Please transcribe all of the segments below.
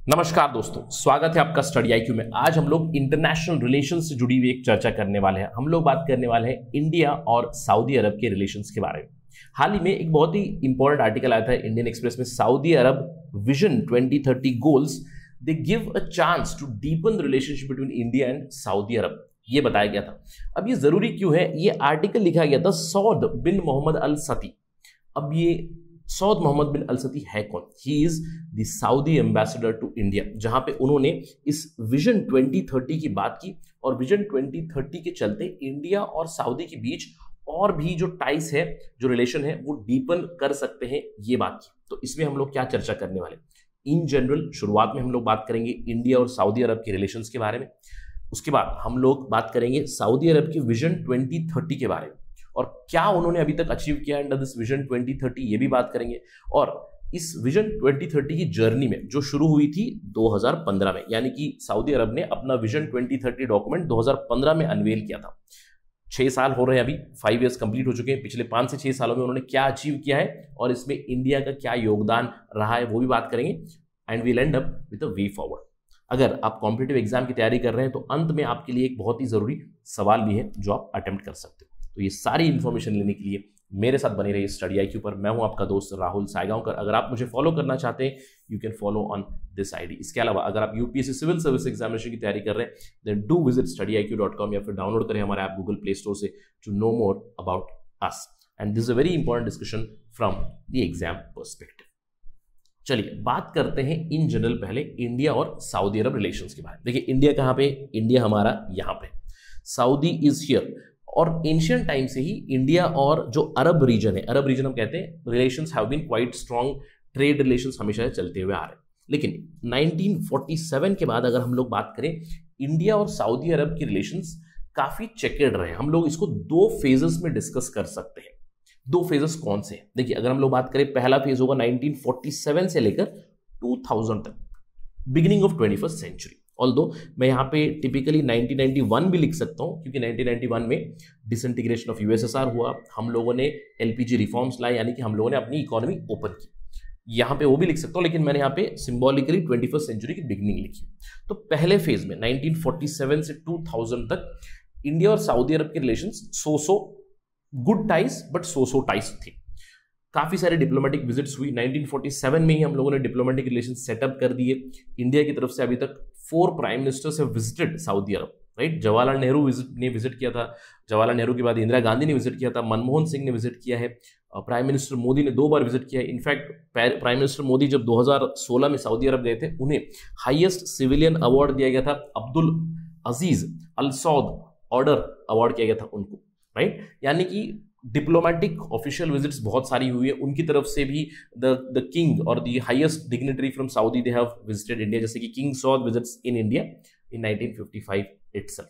नमस्कार दोस्तों, स्वागत है आपका स्टडी आईक्यू में। आज हम लोग इंटरनेशनल रिलेशन से जुड़ी हुई एक चर्चा करने वाले हैं। हम लोग बात करने वाले हैं इंडिया और सऊदी अरब के रिलेशंस के बारे में। हाल ही में एक बहुत ही इंपॉर्टेंट आर्टिकल आया था इंडियन एक्सप्रेस में। Saudi Arab vision 2030 goals they give a chance to deepen relationship between India and Saudi Arab, ये बताया गया था। अब ये जरूरी क्यों है? ये आर्टिकल लिखा गया था सौद बिन मोहम्मद अल सती। अब ये सौद मोहम्मद बिन अल सती है कौन? He is the Saudi ambassador to India, जहां पे उन्होंने इस विजन 2030 की बात की और विजन 2030 के चलते इंडिया और सऊदी के बीच और भी जो टाइस है, जो रिलेशन है, वो डीपन कर सकते हैं, ये बात की। तो इसमें हम लोग क्या चर्चा करने वाले? इन जनरल शुरुआत में हम लोग बात करेंगे इंडिया और सऊदी अरब के रिलेशंस के बारे में। उसके बाद हम लोग बात करेंगे सऊदी अरब की विजन 2030 के बारे में और क्या उन्होंने अभी तक अचीव किया अंडर दिस विजन 2030, ये भी बात करेंगे। और इस विजन 2030 की जर्नी में जो शुरू हुई थी 2015 में, यानी कि सऊदी अरब ने अपना विजन 2030 डॉक्यूमेंट 2015 में अनवेल किया था। 6 साल हो रहे हैं, अभी 5 ईयर्स कंप्लीट हो चुके हैं। पिछले 5 से 6 सालों में उन्होंने क्या अचीव किया है और इसमें इंडिया का क्या योगदान रहा है, वो भी बात करेंगे। And we'll end up with a way forward. अगर आप कॉम्पिटिटिव एग्जाम की तैयारी कर रहे हैं तो अंत में आपके लिए एक बहुत ही जरूरी सवाल भी है जो आप अटेम्प्ट कर सकते हो। तो ये सारी इंफॉर्मेशन लेने के लिए मेरे साथ बने रहिए स्टडी आईक्यू पर। मैं हूं आपका दोस्त राहुल सायगांवकर। अगर आप मुझे फॉलो करना चाहते हैं, you can follow on this ID. इसके अलावा अगर आप यूपीएससी सिविल सर्विस एग्जामिनेशन की तैयारी कर रहे हैं, देन डू विजिट studyIQ.com या फिर डाउनलोड करें हमारा ऐप गूगल प्ले स्टोर से to know more about us. And this is a very important discussion from the exam perspective. चलिए बात करते हैं इन जनरल पहले इंडिया और सऊदी अरब रिलेशंस के बारे में। देखिए इंडिया कहाँ पे? इंडिया हमारा यहाँ पे, सऊदी इज हियर। और एंशियंट टाइम से ही इंडिया और जो अरब रीजन है, अरब रीजन हम कहते हैं, relations have been quite strong. Trade relations हमेशा चलते हुए आ रहे हैं। लेकिन 1947 के बाद अगर हम लोग बात करें, इंडिया और सऊदी अरब की रिलेशंस काफी चेकर्ड रहे। हम लोग इसको 2 फेजेस में डिस्कस कर सकते हैं। 2 फेजेस कौन से हैं? देखिए अगर हम लोग बात करें, पहला फेज होगा 1947 से लेकर 2000 तक, beginning of 21st century. Although मैं यहाँ पे टिपिकली 1991 भी लिख सकता हूँ, क्योंकि 1991 में डिसइंटीग्रेशन ऑफ यूएसएसआर हुआ, हम लोगों ने एलपीजी रिफॉर्म्स लाए, यानी कि हम लोगों ने अपनी इकोनॉमी ओपन की। यहाँ पे वो भी लिख सकता हूँ, लेकिन मैंने यहाँ पे सिंबॉलिकली 21st सेंचुरी की बिगिनिंग लिखी। तो पहले फेज में 1947 से 2000 तक इंडिया और सऊदी अरब के relations so good ties but so ties थे। काफी सारे डिप्लोमेटिक विजिट्स हुई। 1947 में ही हम लोगों ने डिप्लोमेटिक रिलेशन सेटअप कर दिए। इंडिया की तरफ से अभी तक 4 prime ministers have visited Saudi Arab, right? Jawaharlal Nehru ने विजिट किया था, जवाहरलाल नेहरू के बाद इंदिरा गांधी ने विजिट किया था, मनमोहन सिंह ने विजिट किया है, प्राइम मिनिस्टर मोदी ने 2 बार विजिट किया है। इनफैक्ट प्राइम मिनिस्टर मोदी जब 2016 में सऊदी अरब गए थे, उन्हें हाईएस्ट सिविलियन अवार्ड दिया गया था, अब्दुल अजीज अल सौद ऑर्डर अवार्ड किया गया था उनको, राइट? यानी कि डिप्लोमेटिक ऑफिशियल विजिट्स बहुत सारी हुई है उनकी तरफ से भी। द किंग और the highest dignitary from Saudi they have visited India, जैसे कि King Saud visits in India in 1955 itself.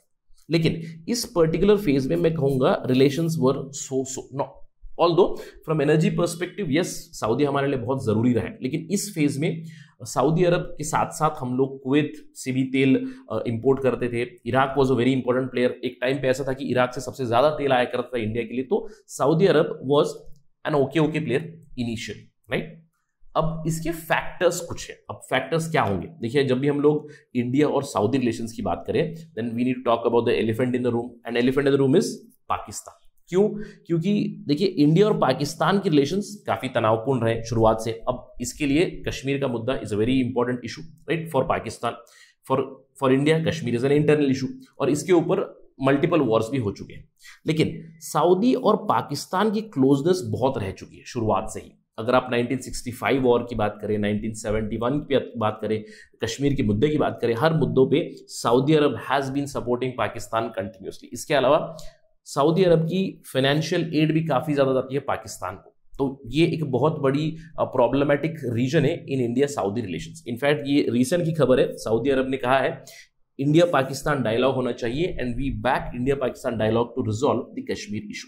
लेकिन इस पर्टिकुलर फेज में मैं कहूंगा relations were so no. Although from energy perspective yes, Saudi हमारे लिए बहुत जरूरी रहा है, लेकिन इस फेज में सऊदी अरब के साथ साथ हम लोग कुवैत से भी तेल इंपोर्ट करते थे। Iraq was a very important player. एक टाइम पे ऐसा था कि इराक से सबसे ज्यादा तेल आया करता था इंडिया के लिए, तो Saudi Arab was an okay player initially, right? अब इसके फैक्टर्स कुछ है। अब फैक्टर्स क्या होंगे? देखिए जब भी हम लोग इंडिया और सऊदी रिलेशंस की बात करें, then we need to talk about the elephant in the room, and elephant in the room is Pakistan. क्यों? क्योंकि देखिए इंडिया और पाकिस्तान की रिलेशंस काफी तनावपूर्ण रहे शुरुआत से। अब इसके लिए कश्मीर का मुद्दा is a very important issue, right? For Pakistan, for India Kashmir is an internal issue, और इसके ऊपर मल्टीपल वॉर्स भी हो चुके हैं। लेकिन सऊदी और पाकिस्तान की क्लोजनेस बहुत रह चुकी है शुरुआत से ही। अगर आप 1965 वॉर की बात करें, 1971 की बात करें, कश्मीर के मुद्दे की बात करें, हर मुद्दों पे Saudi Arabia has been supporting Pakistan continuously. इसके अलावा सऊदी अरब की फाइनेंशियल एड भी काफी ज्यादा जाती है पाकिस्तान को। तो ये एक बहुत बड़ी प्रॉब्लमेटिक रीजन है in India Saudi relations. In fact ये रिसेंट की खबर है, सऊदी अरब ने कहा है इंडिया पाकिस्तान डायलॉग होना चाहिए, and we back India Pakistan dialogue to resolve the Kashmir issue.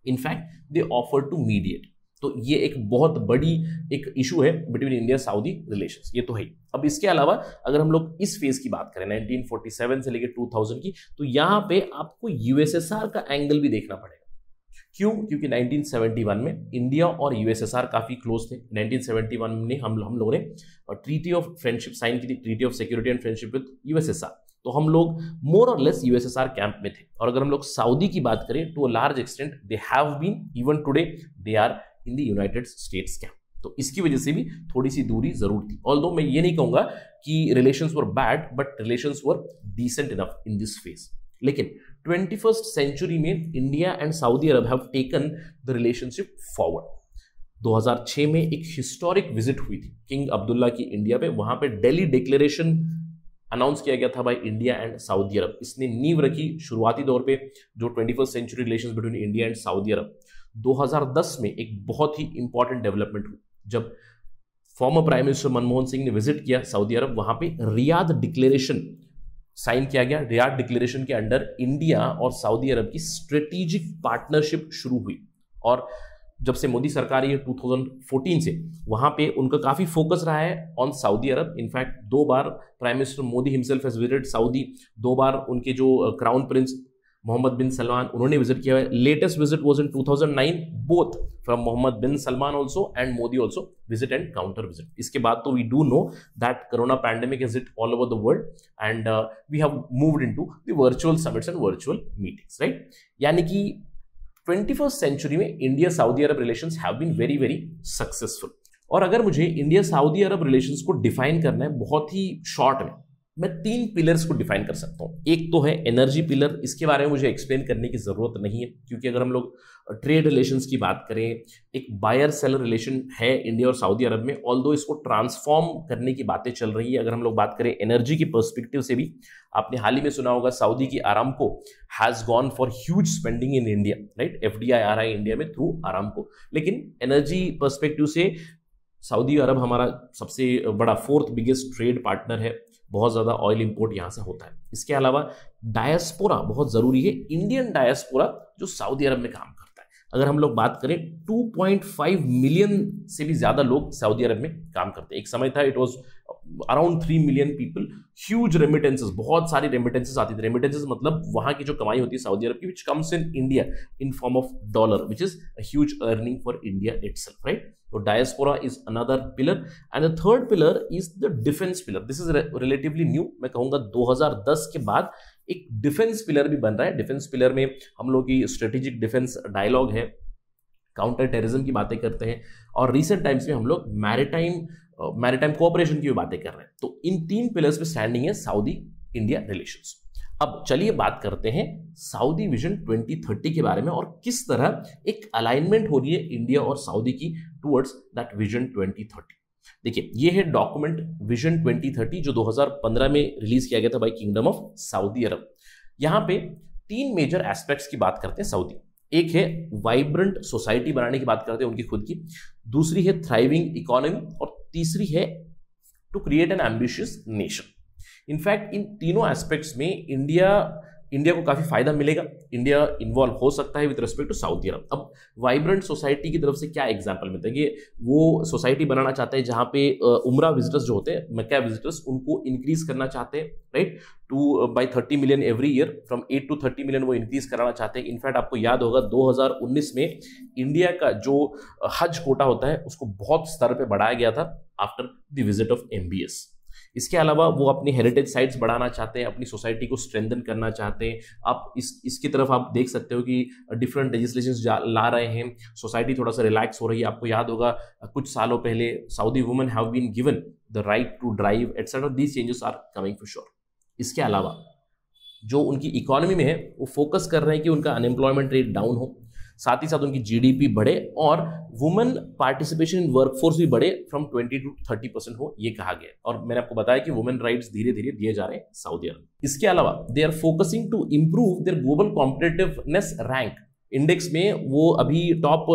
In fact they offer to mediate. तो ये एक बहुत बड़ी एक इशू है बिटवीन इंडिया सऊदी रिलेशंस, ये तो है ही। अब इसके अलावा अगर हम लोग इस फेज की बात करें 1947 से लेकर 2000 की, तो यहां पे आपको यूएसएसआर का एंगल भी देखना पड़ेगा। क्यों? क्योंकि 1971 में इंडिया और यूएसएसआर काफी क्लोज थे। 1971 में हम लोगों ने ट्रीटी ऑफ फ्रेंडशिप साइन की थी, treaty of security and friendship with USSR. तो हम लोग मोर और लेस यूएसएसआर कैंप में थे। और अगर हम लोग सऊदी की बात करें, to a large extent they have been, even today they are in the United States camp. तो इसकी वजह से भी थोड़ी सी दूरी जरूर थी। ऑल्दो मैं ये नहीं कहूंगा कि relations were bad, but relations were decent enough in this phase. लेकिन 21st सेंचुरी में India and Saudi Arabia have taken the relationship forward. 2006 में एक हिस्टोरिक विजिट हुई थी किंग अब्दुल्ला की इंडिया पे। वहां पे दिल्ली डिक्लेरेशन अनाउंस किया गया था by India and Saudi Arab. इसने नींव रखी शुरुआती दौर पे जो 21st century relations between India and Saudi Arab. 2010 में एक बहुत ही इंपॉर्टेंट डेवलपमेंट हुई जब former prime minister Manmohan Singh ने विजिट किया सऊदी अरब। वहां पे रियाद डिक्लेरेशन साइन किया गया। रियाद डिक्लेरेशन के अंडर इंडिया और सऊदी अरब की स्ट्रेटेजिक पार्टनरशिप शुरू हुई। और जब से मोदी सरकार ये 2014 से, वहां पे उनका काफी फोकस रहा है ऑन सऊदी अरब। इनफैक्ट 2 बार prime minister Modi himself has visited Saudi. 2 बार उनके जो crown prince Mohammed bin Salman उन्होंने विजिट किया है। Latest visit was in 2009, both from Mohammed bin Salman also and Modi also visit and counter visit. इसके बाद तो we do know that corona pandemic is it all over the world and we have moved into the virtual summits and virtual meetings, right. यानी कि 21st century में India Saudi Arabia relations have been very very successful. और अगर मुझे India Saudi Arabia relations को define करना है बहुत ही शॉर्ट में, मैं 3 पिलर्स को डिफाइन कर सकता हूं। एक तो है एनर्जी पिलर। इसके बारे में मुझे एक्सप्लेन करने की जरूरत नहीं है, क्योंकि अगर हम लोग ट्रेड रिलेशंस की बात करें, एक बायर सेलर रिलेशन है इंडिया और सऊदी अरब में। ऑल्दो इसको ट्रांसफॉर्म करने की बातें चल रही है। अगर हम लोग बात करें एनर्जी की पर्सपेक्टिव से भी, आपने हाल ही में सुना होगा सऊदी की Aramco has gone for huge spending in India, right. FDI आ रहा है इंडिया में थ्रू आरामको। लेकिन एनर्जी पर्सपेक्टिव से सऊदी अरब हमारा सबसे बड़ा 4th बिगेस्ट ट्रेड पार्टनर है। बहुत ज्यादा ऑयल इंपोर्ट यहां से होता है। इसके अलावा डायस्पोरा बहुत जरूरी है, इंडियन डायस्पोरा जो सऊदी अरब में काम करता है। अगर हम लोग बात करें 2.5 मिलियन से भी ज्यादा लोग सऊदी अरब में काम करते हैं। एक समय था it was around 3 million people. Huge remittances, बहुत सारी रेमिटेंसेस आती थी। रेमिटेंसेस मतलब वहां की जो कमाई होती है सऊदी अरब की, which comes in India in form of dollar, which is a huge earning for India itself, right. So diaspora is another pillar and the third pillar is the defense pillar. This is relatively new. मैं कहूँगा 2010 के बाद एक defence pillar भी बन रहा है। Defence pillar में हम लोग की स्ट्रेटेजिक डिफेंस डायलॉग है, काउंटर टेररिज्म की बातें करते हैं, और रिसेंट टाइम्स में हम लोग मैरिटाइम कोऑपरेशन की भी बातें कर रहे हैं। तो इन 3 पिलर्स पे स्टैंडिंग है सऊदी इंडिया रिलेशंस। अब चलिए बात करते हैं सऊदी विजन 2030 के बारे में और किस तरह एक अलाइनमेंट हो रही है इंडिया और सऊदी की टुवर्ड्स दैट विजन 2030। देखिए, ये है डॉक्यूमेंट विजन 2030 जो 2015 में रिलीज किया गया था बाय किंगडम ऑफ सऊदी अरब। यहां पे 3 मेजर एस्पेक्ट्स की बात करते हैं सऊदी। एक है वाइब्रेंट सोसाइटी बनाने की बात करते हैं उनकी खुद की, दूसरी है थ्राइविंग इकोनॉमी, और तीसरी है to create an ambitious nation. In fact इन तीनों एस्पेक्ट्स में इंडिया को काफी फायदा मिलेगा। इंडिया इन्वॉल्व हो सकता है विद रिस्पेक्ट टू सऊदी अरब। अब वाइब्रेंट सोसाइटी की तरफ से क्या एग्जांपल मिलता है कि वो सोसाइटी बनाना चाहते हैं जहां पे उमरा विजिटर्स जो होते हैं, मक्का विजिटर्स, उनको इंक्रीज करना चाहते हैं, right, to buy 30 million every year, from 8 to 30 million वो इंक्रीज कराना चाहते हैं। इनफैक्ट आपको याद होगा 2019 में इंडिया का जो हज कोटा होता है उसको बहुत स्तर पे बढ़ाया गया था after the visit of MBS। इसके अलावा वो अपनी हेरिटेज साइट्स बढ़ाना चाहते हैं, अपनी सोसाइटी को स्ट्रेंथन करना चाहते हैं। आप इसकी तरफ आप देख सकते हो कि डिफरेंट लेजिस्लेशंस ला रहे हैं, सोसाइटी थोड़ा सा रिलैक्स हो रही है। आपको याद होगा कुछ सालों पहले Saudi women have been given the right to drive etcetera. These changes are coming for sure. इसके अलावा जो उनकी इकोनॉमी में है वो फोकस कर रहे हैं कि उनका अनएम्प्लॉयमेंट रेट डाउन हो, साथ ही साथ उनकी GDP बढ़े और वुमेन पार्टिसिपेशन इन वर्कफोर्स भी बढ़े, फ्रॉम 20 to 30% हो, ये कहा गया। और मैंने आपको बताया कि वुमेन राइट्स धीरे धीरे दिए जा रहे हैं सऊदी अरब। इसके अलावा they are focusing to improve their global competitiveness rank index में। वो अभी टॉप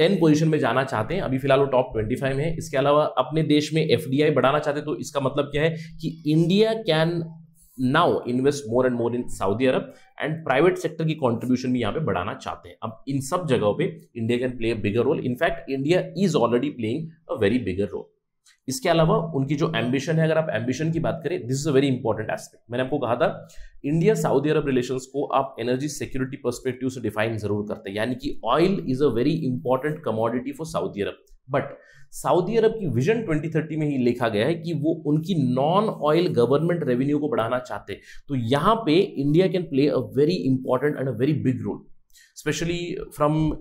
10 पोजीशन में जाना चाहते हैं, अभी फिलहाल वो टॉप 25 में है। इसके अलावा अपने देश में FDI बढ़ाना चाहते हैं। तो इसका मतलब क्या है कि India can now invest more and more in Saudi Arab, and private sector की कंट्रीब्यूशन भी यहाँ पे बढ़ाना चाहते हैं। अब इन सब जगहों पे India can play a bigger role. In fact India is already playing a very bigger role. इसके अलावा उनकी जो एम्बिशन है, अगर आप एम्बिशन की बात करें, this is a very important aspect. मैंने आपको कहा था इंडिया सऊदी अरब रिलेशंस को आप एनर्जी सिक्योरिटी पर्सपेक्टिव से डिफाइन जरूर करते हैं, यानी कि oil is a very important commodity for Saudi Arab. But Saudi Arab की विजन 2030 में ही लिखा गया है कि वो उनकी नॉन ऑयल गवर्नमेंट रेवेन्यू को बढ़ाना चाहते हैं। तो यहां पे India can play a very important and a very big role, specially from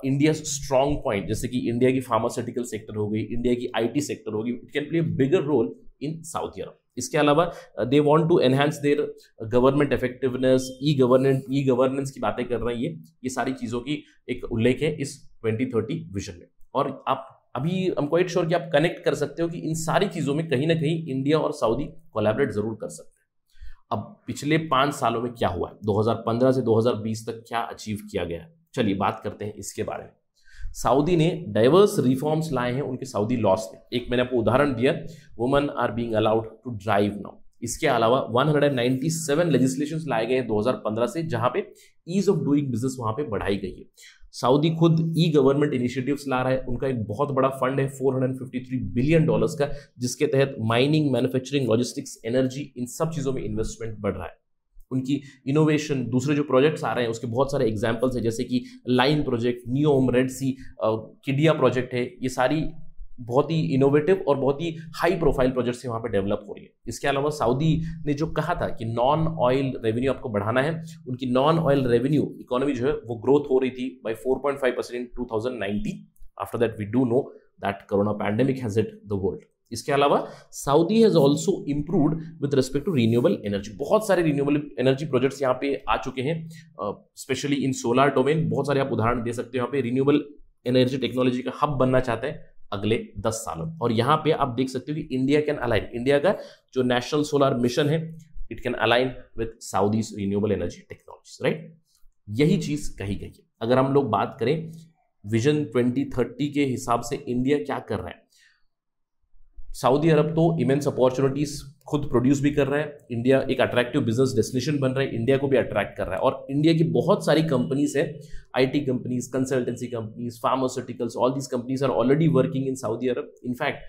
India strong point, जैसे कि इंडिया की फार्मास्यूटिकल सेक्टर हो गई, इंडिया की आईटी सेक्टर होगी, it can play bigger role in Saudi अरब। इसके अलावा they want to enhance their government effectiveness, e governance की बातें कर रहे हैं। ये सारी चीजों की एक उल्लेख है इस 2030 विजन में। और आप अभी आई एम क्वाइट श्योर कि आप कनेक्ट कर सकते हो कि इन सारी चीजों में कहीं ना कहीं इंडिया और सऊदी कोलैबोरेट जरूर कर सकते हैं। अब पिछले 5 सालों में क्या हुआ है, 2015 से 2020 तक क्या अचीव किया गया है, चलिए बात करते हैं इसके बारे में। सऊदी ने डाइवर्स रिफॉर्म्स लाए हैं उनके सऊदी लॉस में। एक मैंने आपको उदाहरण दिया, women are being allowed to drive now. इसके अलावा 197 लेजिस्लेशंस लाए गए हैं 2015 से, जहां पे ईज ऑफ डूइंग बिजनेस वहां पे बढ़ाई गई है। सऊदी खुद ई गवर्नमेंट इनिशिएटिव्स ला रहा है। उनका एक बहुत बड़ा फंड है $453 बिलियन का, जिसके तहत माइनिंग, मैन्युफैक्चरिंग, लॉजिस्टिक्स, एनर्जी, इन सब चीजों में इन्वेस्टमेंट बढ़ रहा है। उनकी इनोवेशन, दूसरे जो प्रोजेक्ट्स आ रहे हैं उसके बहुत सारे एग्जांपल्स हैं, जैसे कि लाइन प्रोजेक्ट, नियोम, रेड सी, किडिया प्रोजेक्ट है। ये सारी बहुत ही इनोवेटिव और बहुत ही हाई प्रोफाइल प्रोजेक्ट्स वहां पे डेवलप हो रही है। इसके अलावा सऊदी ने जो कहा था कि नॉन ऑयल रेवेन्यू आपको बढ़ाना है, उनकी नॉन ऑयल रेवेन्यू इकोनॉमी जो है वो ग्रोथ हो रही थी by 4.5% in 2019। After that we do know that corona pandemic has hit the world. इसके अलावा Saudi has also improved with respect to renewable energy. बहुत सारे रिन्यूएबल एनर्जी प्रोजेक्ट्स यहाँ पे आ चुके हैं, स्पेशली इन सोलर डोमेन। बहुत सारे आप उदाहरण दे सकते हो। यहाँ पे रिन्यूएबल एनर्जी टेक्नोलॉजी का हब बनना चाहते हैं अगले 10 सालों में। और यहाँ पे आप देख सकते हो कि इंडिया कैन अलाइन, इंडिया का जो नेशनल सोलर मिशन है, it can align with Saudis renewable energy technologies, right. यही चीज कही गई है। अगर हम लोग बात करें विजन 2030 के हिसाब से इंडिया क्या कर रहा है, सऊदी अरब तो इमेंस अपॉर्चुनिटीज खुद प्रोड्यूस भी कर रहा है। इंडिया एक अट्रैक्टिव बिजनेस डेस्टिनेशन बन रहा है, इंडिया को भी अट्रैक्ट कर रहा है। और इंडिया की बहुत सारी कंपनीज है, IT companies, consultancy companies, pharmaceuticals, all these companies are already working in Saudi Arabia. In fact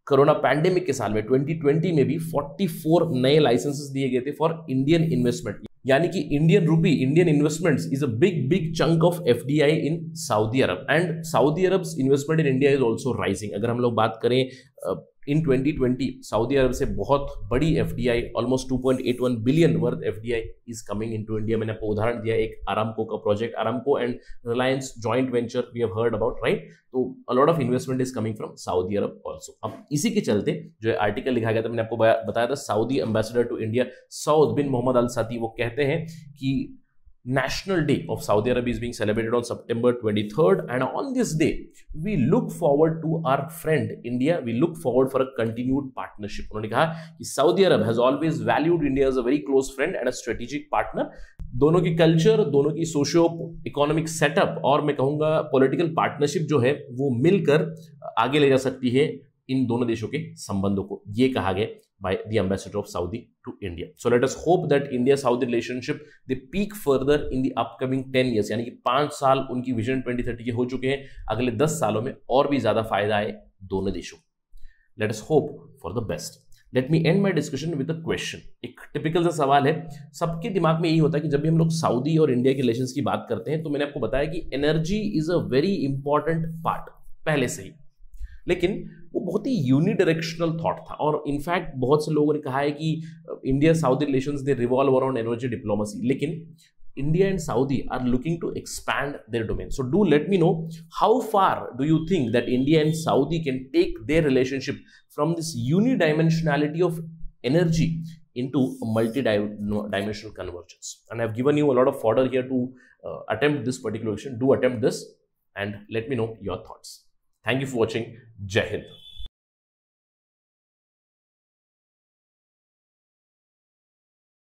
corona pandemic के साल में 2020 में भी 44 नए लाइसेंसेस दिए गए थे फॉर इंडियन इन्वेस्टमेंट, यानी कि Indian rupee, Indian investments is a big chunk of FDI in Saudi Arab. And Saudi Arabs investment in India is also rising. अगर हम लोग बात करें इन 2020 सऊदी अरब से बहुत बड़ी FDI, almost 2.81 billion worth FDI is coming into India. मैंने आपको उदाहरण दिया एक अरामको का project, Aramco and Reliance joint venture we have heard about, right. तो a lot of investment is coming from Saudi Arab also. अब इसी के चलते जो आर्टिकल लिखा गया था, मैंने आपको बताया था, Saudi ambassador to India Saud bin Mohammed Al Sati, वो कहते हैं कि National Day of Saudi Arabia is being celebrated on September 23rd, and on this day we look forward to our friend India. We look forward for a continued partnership. उन्होंने कहा कि Saudi Arab has always valued India as a very close friend and a strategic partner. दोनों की culture, दोनों की socio economic setup और मैं कहूंगा पॉलिटिकल पार्टनरशिप जो है वो मिलकर आगे ले जा सकती है इन दोनों देशों के संबंधों को। ये कहा गया by the ambassador of Saudi to India. So let us hope that India-Saudi relationship they peak further in the upcoming 10 years. यानी कि 5 साल उनकी विजन 2030 के हो चुके हैं, अगले 10 सालों में और भी ज्यादा फायदा आए दोनों देशों। Let us hope for the best. Let me end my discussion with a question. एक टिपिकल सा सवाल है, सबके दिमाग में यही होता है कि जब भी हम लोग सऊदी और इंडिया के रिलेशंस की बात करते हैं तो मैंने आपको बताया कि energy is a very important part पहले से ही, लेकिन वो बहुत ही यूनिडायरेक्शनल थॉट था। और इनफैक्ट बहुत से लोगों ने कहा है कि India Saudi relations they revolve around energy diplomacy, लेकिन India and Saudi are looking to expand their domain. So do let me know how far do you think that India and Saudi can take their relationship from this unidimensionality of energy into a multi-dimensional convergence. And I've given you a lot of fodder here to attempt this particular question. Do attempt this and let me know your thoughts. Thank you for watching. Jai Hind.